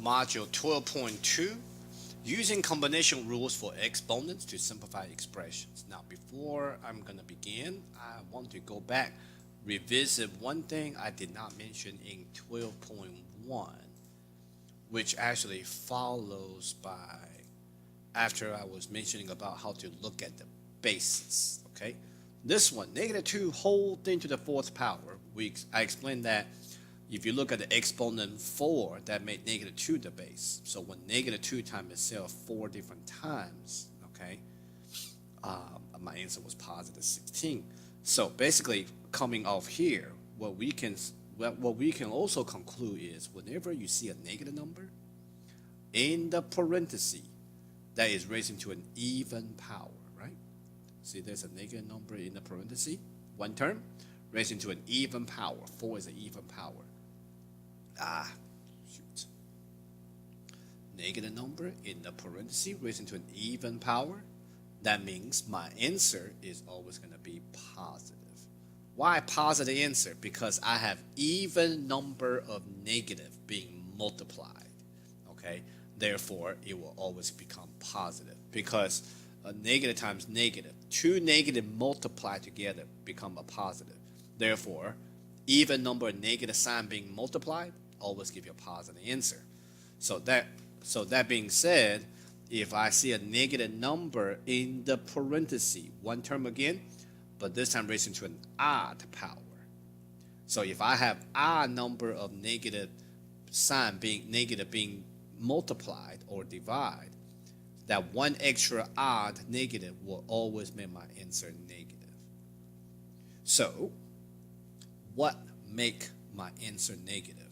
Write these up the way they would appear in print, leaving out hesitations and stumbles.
Module 12.2, using combination rules for exponents to simplify expressions. Now, before I'm going to begin, I want to go back, revisit one thing I did not mention in 12.1, which actually follows by after I was mentioning about how to look at the basis. Okay, this one, -2 whole thing to the fourth power. I explained that if you look at the exponent 4, that made -2 the base. So when -2 times itself 4 different times, okay, my answer was positive 16. So basically, coming off here, what we can also conclude is whenever you see a negative number in the parenthesis, that is raising to an even power, right? See, there's a negative number in the parenthesis, one term, raising to an even power. 4 is an even power. Negative number in the parenthesis raising to an even power. That means my answer is always going to be positive. Why positive answer? Because I have even number of negative being multiplied. Okay, therefore it will always become positive because a negative times negative, 2 negative multiplied together become a positive. Therefore, even number of negative sign being multiplied always give you a positive answer. So that being said, if I see a negative number in the parenthesis, one term again, but this time raised into an odd power. So if I have odd number of negative sign being multiplied or divide, that one extra odd negative will always make my answer negative. So what make my answer negative?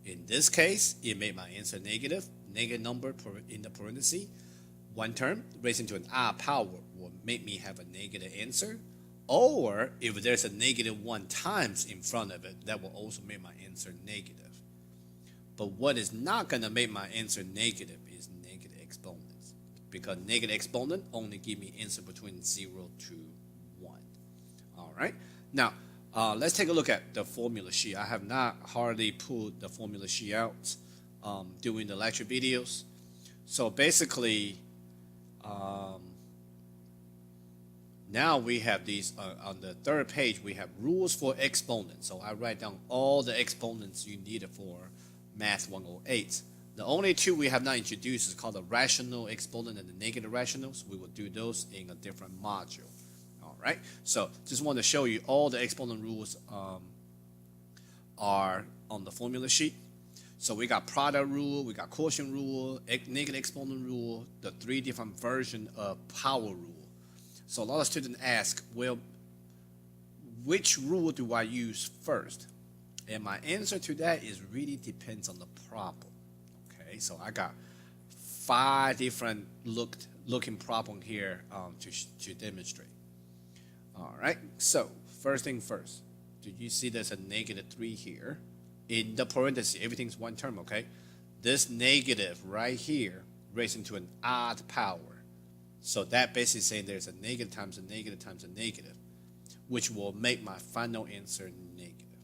In this case, it made my answer negative. Negative number in the parenthesis, one term raised into an odd power will make me have a negative answer. Or if there's a -1 times in front of it, that will also make my answer negative. But what is not going to make my answer negative is negative exponents, because negative exponent only give me answer between 0 to 1. All right. Now, let's take a look at the formula sheet. I have not hardly pulled the formula sheet out during the lecture videos. So basically, now we have these on the third page. We have rules for exponents. So I write down all the exponents you needed for Math 108. The only two we have not introduced is called the rational exponent and the negative rationals. We will do those in a different module. All right. So just want to show you all the exponent rules are on the formula sheet. So we got product rule, we got quotient rule, negative exponent rule, the 3 different versions of power rule. So a lot of students ask, well, which rule do I use first? And my answer to that is really depends on the problem. Okay, so I got 5 different looking problem here to demonstrate. All right, so first thing first, do you see there's a -3 here? In the parenthesis, everything's one term, okay? This negative right here raised into an odd power. So that basically saying there's a negative times a negative times a negative, which will make my final answer negative.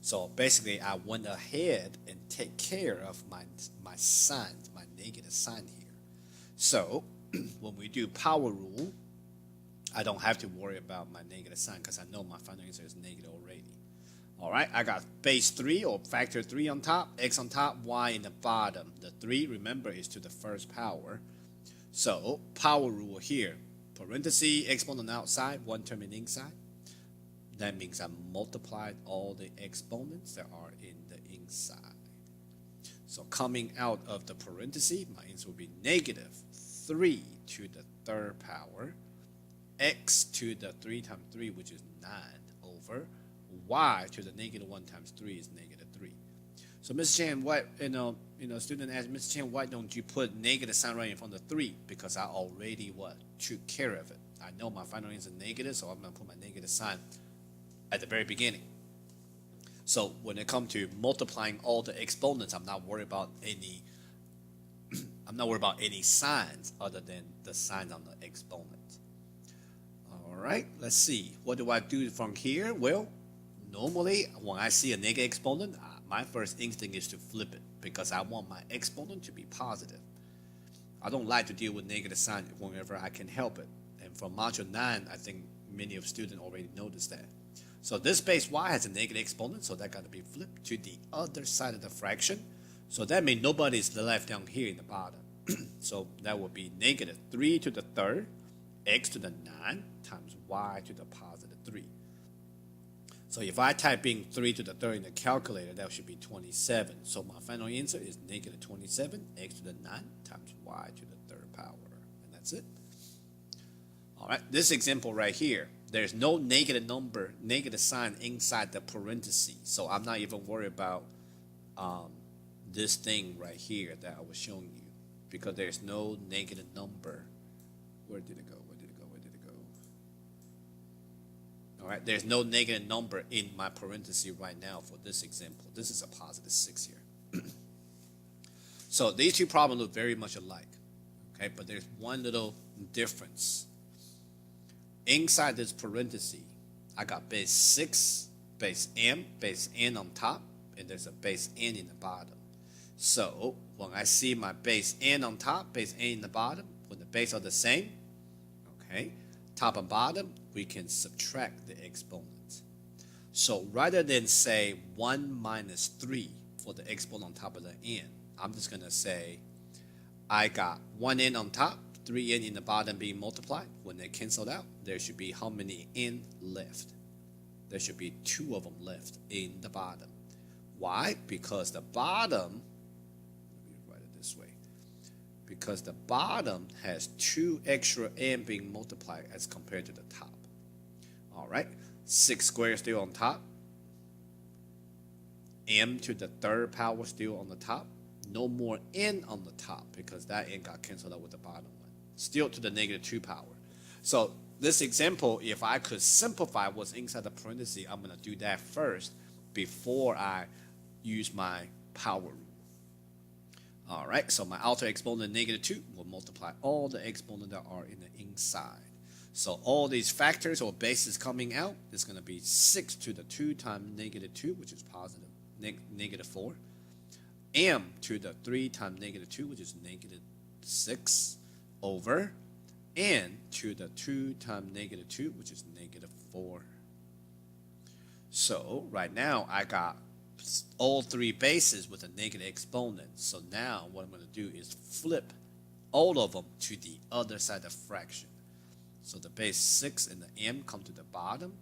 So basically, I went ahead and take care of my sign, my negative sign here. So when we do power rule, I don't have to worry about my negative sign because I know my final answer is negative already. All right, I got base 3 or factor 3 on top, x on top, y in the bottom. The 3, remember, is to the first power. So power rule here, parenthesis, exponent outside, one term in inside. That means I multiplied all the exponents that are in the inside. So coming out of the parenthesis, my answer will be -3 to the third power, x to the 3 times 3, which is 9, over y to the -1 times 3 is -3. So Mr. Chan, what student asked Mr. Chan, why don't you put negative sign right in front of 3? Because I already took care of it. I know my final answer is negative, so I'm gonna put my negative sign at the very beginning. So when it comes to multiplying all the exponents, I'm not worried about any signs other than the sign on the exponent. All right, let's see. What do I do from here? Well, normally when I see a negative exponent, my first instinct is to flip it because I want my exponent to be positive. I don't like to deal with negative sign whenever I can help it. And from module 9, I think many of students already noticed that. So this base y has a negative exponent, so that got to be flipped to the other side of the fraction. So that means nobody's left down here in the bottom. So that would be negative 3 to the third, x to the 9 times y to the positive 3. So if I type in 3 to the third in the calculator, that should be 27. So my final answer is negative 27, x to the 9 times y to the third power. And that's it. All right, this example right here, there's no negative number, negative sign inside the parentheses. So I'm not even worried about this thing right here that I was showing you because there's no negative number. Where did it go? Where did it go? Where did it go? All right, there's no negative number in my parenthesis right now for this example. This is a positive 6 here. So these two problems look very much alike, okay? But there's one little difference. Inside this parenthesis, I got base 6, base m, base n on top, and there's a base n in the bottom. So when I see my base n on top, base n in the bottom, when the base are the same, okay, top and bottom, we can subtract the exponents. So rather than say 1 minus 3 for the exponent on top of the n, I'm just going to say I got 1n on top, 3n in the bottom being multiplied. When they canceled out, there should be how many n left? There should be 2 of them left in the bottom. Why? Because the bottom, let me write it this way, because the bottom has 2 extra n being multiplied as compared to the top. All right, 6 squared still on top, m to the third power still on the top, no more n on the top because that n got canceled out with the bottom one, still to the negative 2 power. So this example, if I could simplify what's inside the parenthesis, I'm going to do that first before I use my power rule. All right, so my outer exponent negative 2 will multiply all the exponents that are in the inside. So all these factors or bases coming out is going to be 6 to the 2 times negative 2, which is positive, negative 4. M to the 3 times negative 2, which is negative 6, over n to the 2 times negative 2, which is negative 4. So right now I got all 3 bases with a negative exponent. So now what I'm going to do is flip all of them to the other side of the fraction. So the base 6 and the m come to the bottom,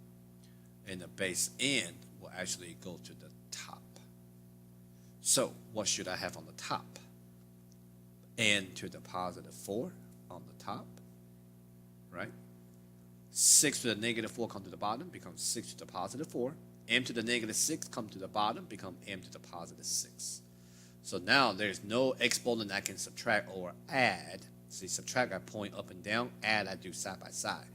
and the base n will actually go to the top. So what should I have on the top? N to the positive 4 on the top, right? 6 to the negative 4 come to the bottom, becomes 6 to the positive 4. M to the negative 6 come to the bottom, become m to the positive 6. So now there's no exponent I can subtract or add. See, subtract I point up and down, add I do side by side.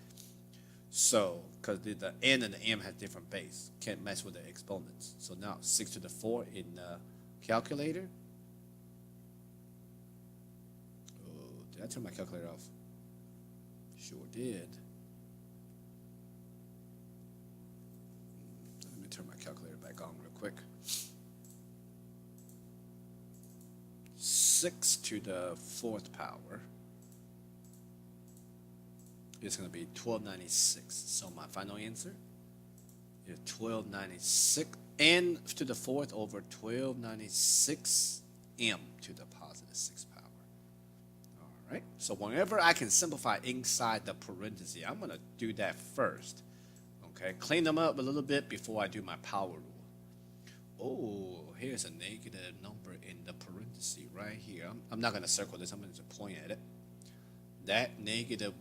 So, because the n and the m have different base, can't mess with the exponents. So now 6 to the 4 in the calculator. Oh, did I turn my calculator off? Sure did. Let me turn my calculator back on real quick. 6 to the 4th power is going to be 1296. So my final answer is 1296 n to the 4th over 1296 m to the positive 6th power. All right. So whenever I can simplify inside the parenthesis, I'm going to do that first. Okay. Clean them up a little bit before I do my power rule. Oh, here's a negative number in the parenthesis right here. I'm not going to circle this. I'm going to point at it. That negative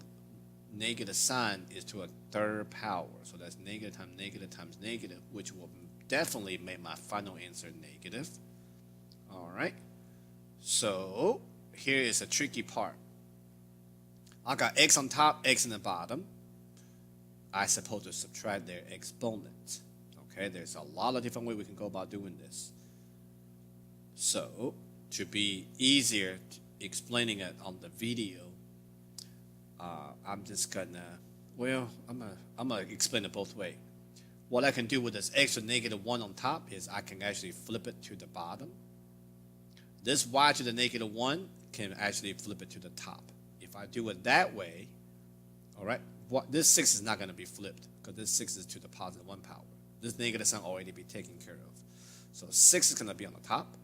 sign is to a 3rd power. So that's negative times negative, which will definitely make my final answer negative. All right. So here is a tricky part. I got x on top, x in the bottom. I supposed to subtract their exponents. Okay, there's a lot of different ways we can go about doing this. So to be easier explaining it on the video, I'm just gonna, well, I'm gonna explain it both ways. what I can do with this extra negative 1 on top is I can actually flip it to the bottom. This y to the negative 1 can actually flip it to the top. If I do it that way, all right, this 6 is not going to be flipped because this 6 is to the positive 1 power. This negative sign already be taken care of. So 6 is going to be on the top.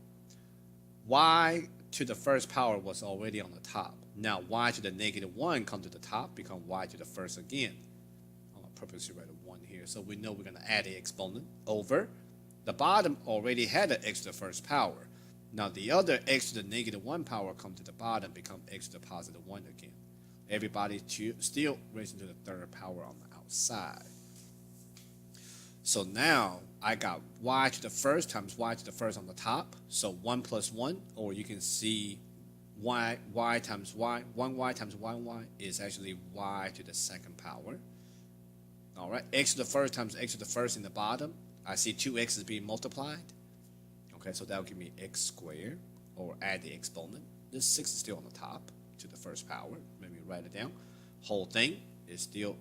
Y to the first power was already on the top. Now y to the negative 1 come to the top, become y to the first again. I'm going to purposely write a 1 here. So we know we're going to add the exponent over. The bottom already had an x to the first power. Now the other x to the negative 1 power come to the bottom, become x to the positive 1 again. Everybody still raising to the third power on the outside. So now I got y to the first times y to the first on the top. So 1 plus 1, or you can see y times y, 1y times 1y is actually y to the second power. All right, x to the first times x to the first in the bottom. I see 2x's being multiplied. Okay, so that will give me x squared, or add the exponent. This 6 is still on the top to the first power. Let me write it down. Whole thing is still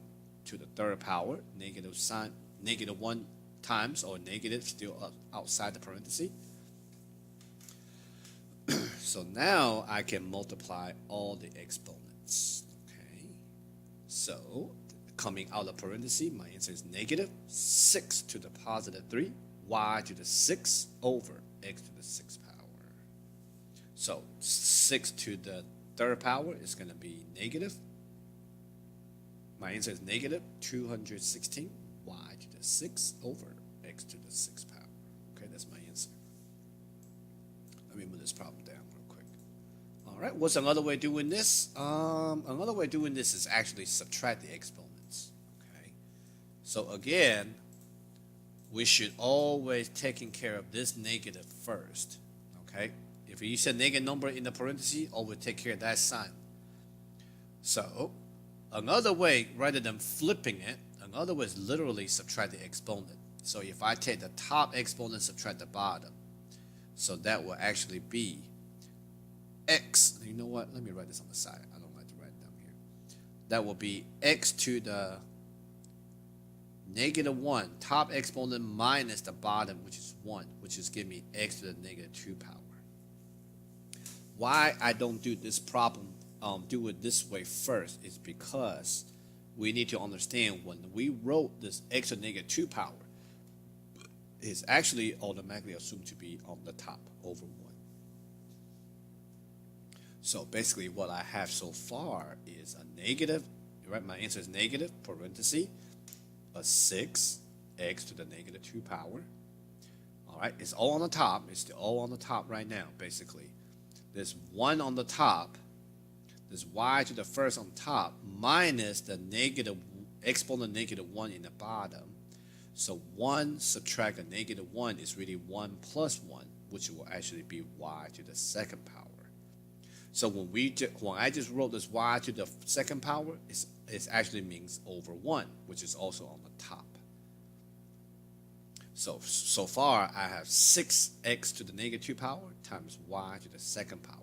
to the third power. Negative sign, negative 1 times, or negative still outside the parenthesis. So now I can multiply all the exponents. Okay, so coming out of parenthesis, my answer is negative 6 to the positive 3, y to the 6 over x to the 6th power. So 6 to the third power is going to be negative. My answer is negative 216 y to the 6 over x to the 6th power. Okay, that's my answer. Let me move this problem down real quick. All right, what's another way of doing this? Another way of doing this is actually subtract the exponents. Okay, so again, we should always taking care of this negative first. Okay, if you use a negative number in the parentheses, always take care of that sign. So another way, rather than flipping it, another way is literally subtract the exponent. So if I take the top exponent, subtract the bottom, so that will actually be x. You know what? Let me write this on the side. I don't like to write it down here. That will be x to the negative 1, top exponent minus the bottom, which is 1, which is give me x to the negative 2 power. Why I don't do this problem, do it this way first, is because we need to understand when we wrote this x to the negative 2 power, it's actually automatically assumed to be on the top over 1. So basically what I have so far is a negative, right? My answer is negative, parenthesis, a 6, x to the negative 2 power. All right, it's all on the top. It's all on the top right now, basically. There's 1 on the top. There's y to the first on top minus the negative exponent negative 1 in the bottom. So 1 subtract a negative 1 is really 1 plus 1, which will actually be y to the second power. So when I just wrote this y to the second power, it actually means over 1, which is also on the top. So far, I have 6x to the negative 2 power times y to the second power.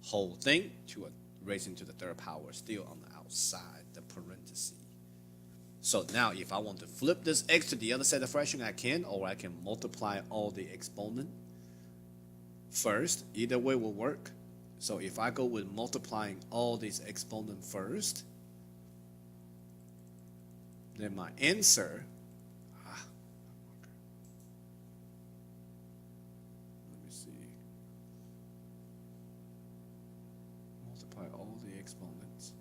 Whole thing to raising to the third power, still on the outside, the parenthesis. So now if I want to flip this x to the other side of the fraction, I can, or I can multiply all the exponent first. Either way will work. So if I go with multiplying all these exponents first, then my answer, let me see, multiply all the exponents,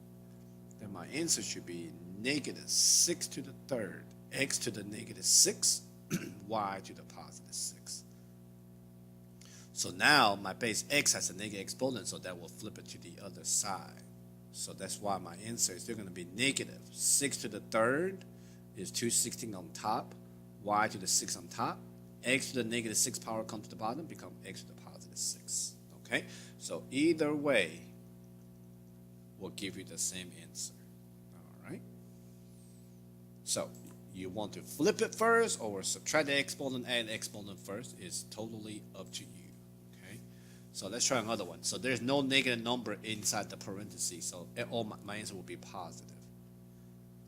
then my answer should be negative 6 to the third, x to the negative 6, y to the positive 6. So now my base x has a negative exponent, so that will flip it to the other side. So that's why my answer is still going to be negative 6 to the third is 216 on top, y to the 6 on top, x to the negative 6 power comes to the bottom, become x to the positive 6. Okay, so either way will give you the same answer. All right. So you want to flip it first or subtract the exponent and exponent first, is totally up to you. Okay, so let's try another one. So there's no negative number inside the parentheses, so all my answer will be positive.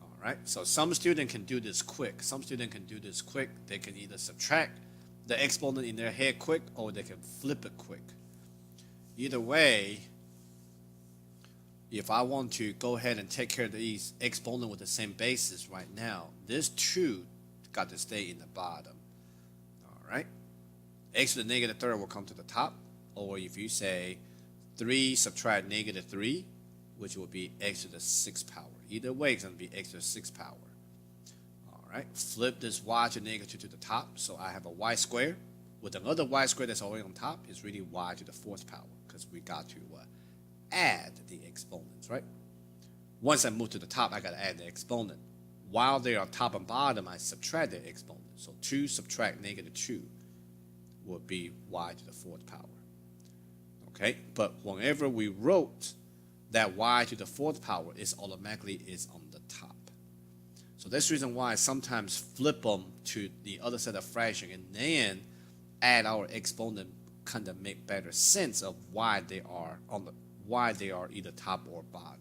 All right? So some student can do this quick. Some student can do this quick. They can either subtract the exponent in their head quick, or they can flip it quick. Either way, if I want to go ahead and take care of these exponent with the same basis right now, this 2 got to stay in the bottom. All right? X to the negative third will come to the top. Or if you say 3 subtract negative 3, which will be x to the 6th power. Either way, it's going to be x to the 6th power. All right? Flip this y to negative 2 to the top. So I have a y squared. With another y squared that's already on top, it's really y to the 4th power, because we got to add the exponents, right? Once I move to the top, I got to add the exponent. While they are top and bottom, I subtract the exponent. So 2 subtract negative 2 will be y to the 4th power. Okay, but whenever we wrote that y to the 4th power, it automatically is on the top. So that's the reason why I sometimes flip them to the other set of fraction and then add our exponent, kind of make better sense of why they are either top or bottom.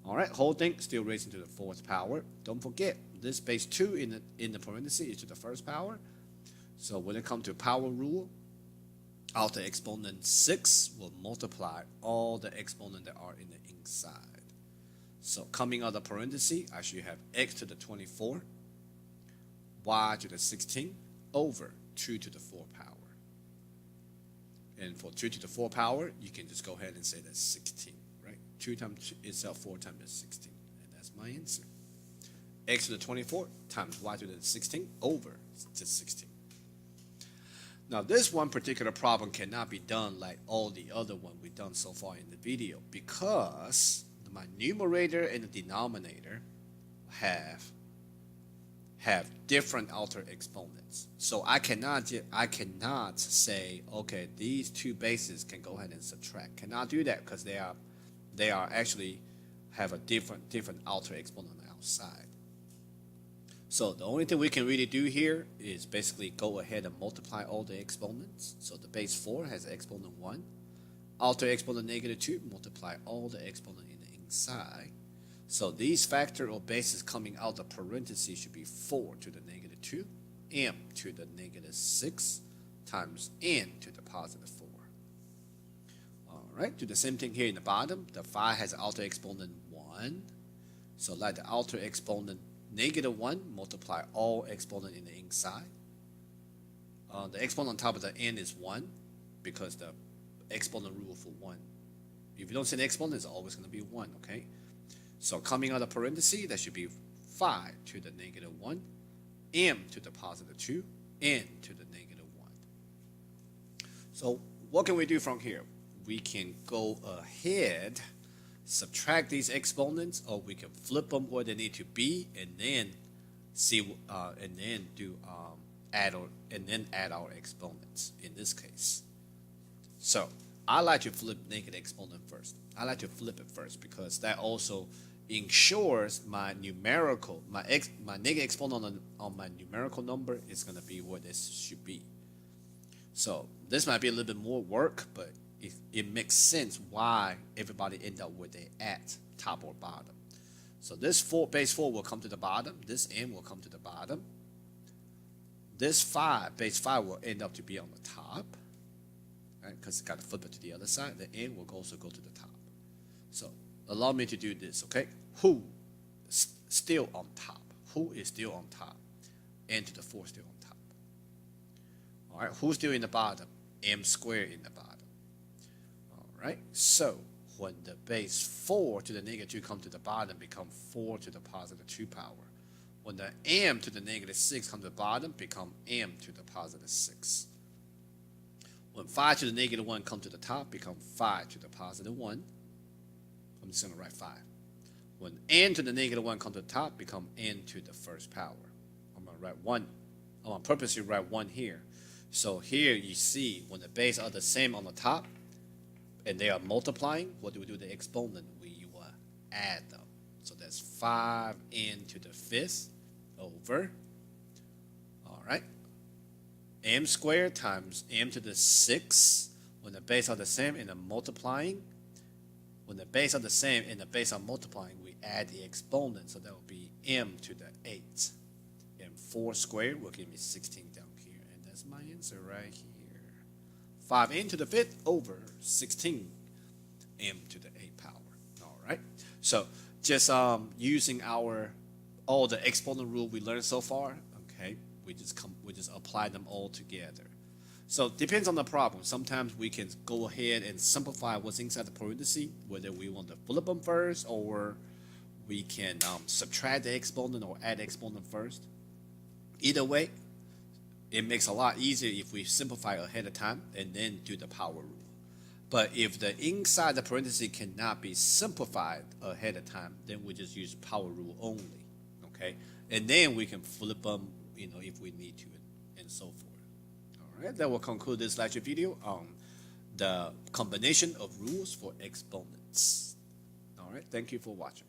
All right, whole thing still raising to the 4th power. Don't forget, this base 2 in the parenthesis is to the 1st power. So when it comes to power rule, outer exponent 6 will multiply all the exponents that are in the inside. So coming out of parenthesis, I should have x to the 24, y to the 16 over 2 to the 4th power. And for 2 to the 4th power, you can just go ahead and say that's 16, right? 2 times 2 itself, 4 times is 16. And that's my answer. X to the 24 times y to the 16 over to 16. Now, this one particular problem cannot be done like all the other one we've done so far in the video, because my numerator and the denominator have different outer exponents. So I cannot say, okay, these two bases can go ahead and subtract. Cannot do that, because they are actually have a different outer exponent on the outside. So the only thing we can really do here is basically go ahead and multiply all the exponents. So the base 4 has exponent 1. Outer exponent negative 2, multiply all the exponent in the inside. So these factor or bases coming out the parentheses should be 4 to the negative 2, m to the negative 6, times n to the positive 4. All right, do the same thing here in the bottom. The 5 has an outer exponent 1. So like the outer exponent negative 1, multiply all exponent in the inside. The exponent on top of the n is 1, because the exponent rule for 1. If you don't see the exponent, it's always going to be 1, okay? So coming out of parentheses, that should be 5 to the negative 1, m to the positive 2, n to the negative 1. So what can we do from here? We can go ahead, subtract these exponents, or we can flip them where they need to be, and then see, and then do add our exponents in this case. So I like to flip negative exponent first. I like to flip it first, because that also ensures my numerical, my negative exponent on my numerical number is going to be what this should be. So this might be a little bit more work, but it makes sense why everybody end up with a at top or bottom. So this base 4 will come to the bottom. This n will come to the bottom. This base 5 will end up to be on the top, right? Because it's got to flip it to the other side. The n will also go to the top. So allow me to do this, okay? Who still on top? Who is still on top? N to the 4 still on top. All right, who's still in the bottom? M squared in the bottom. All right, so when the base 4 to the negative 2 come to the bottom, become 4 to the positive 2 power. When the m to the negative 6 come to the bottom, become m to the positive 6. When 5 to the negative 1 come to the top, become 5 to the positive 1. I'm just going to write 5. When n to the negative 1 come to the top, become n to the first power. I'm going to write 1. I'm going to purposely write 1 here. So here you see when the base are the same on the top and they are multiplying, what do we do with the exponent? We add them. So that's 5n to the 5th over, all right, m squared times m to the 6th. When the base are the same and I'm multiplying, When the base are the same and the base are multiplying, we add the exponent. So that will be m to the 8. And 4 squared will give me 16 down here. And that's my answer right here. 5n to the 5th over 16 m to the 8th power. All right. So just using all the exponent rule we learned so far, okay, we just apply them all together. So depends on the problem. Sometimes we can go ahead and simplify what's inside the parenthesis, whether we want to flip them first or we can subtract the exponent or add the exponent first. Either way, it makes a lot easier if we simplify ahead of time and then do the power rule. But if the inside the parenthesis cannot be simplified ahead of time, then we just use power rule only, okay? And then we can flip them, if we need to, and so forth. All right, that will conclude this lecture video on the combination of rules for exponents. All right, thank you for watching.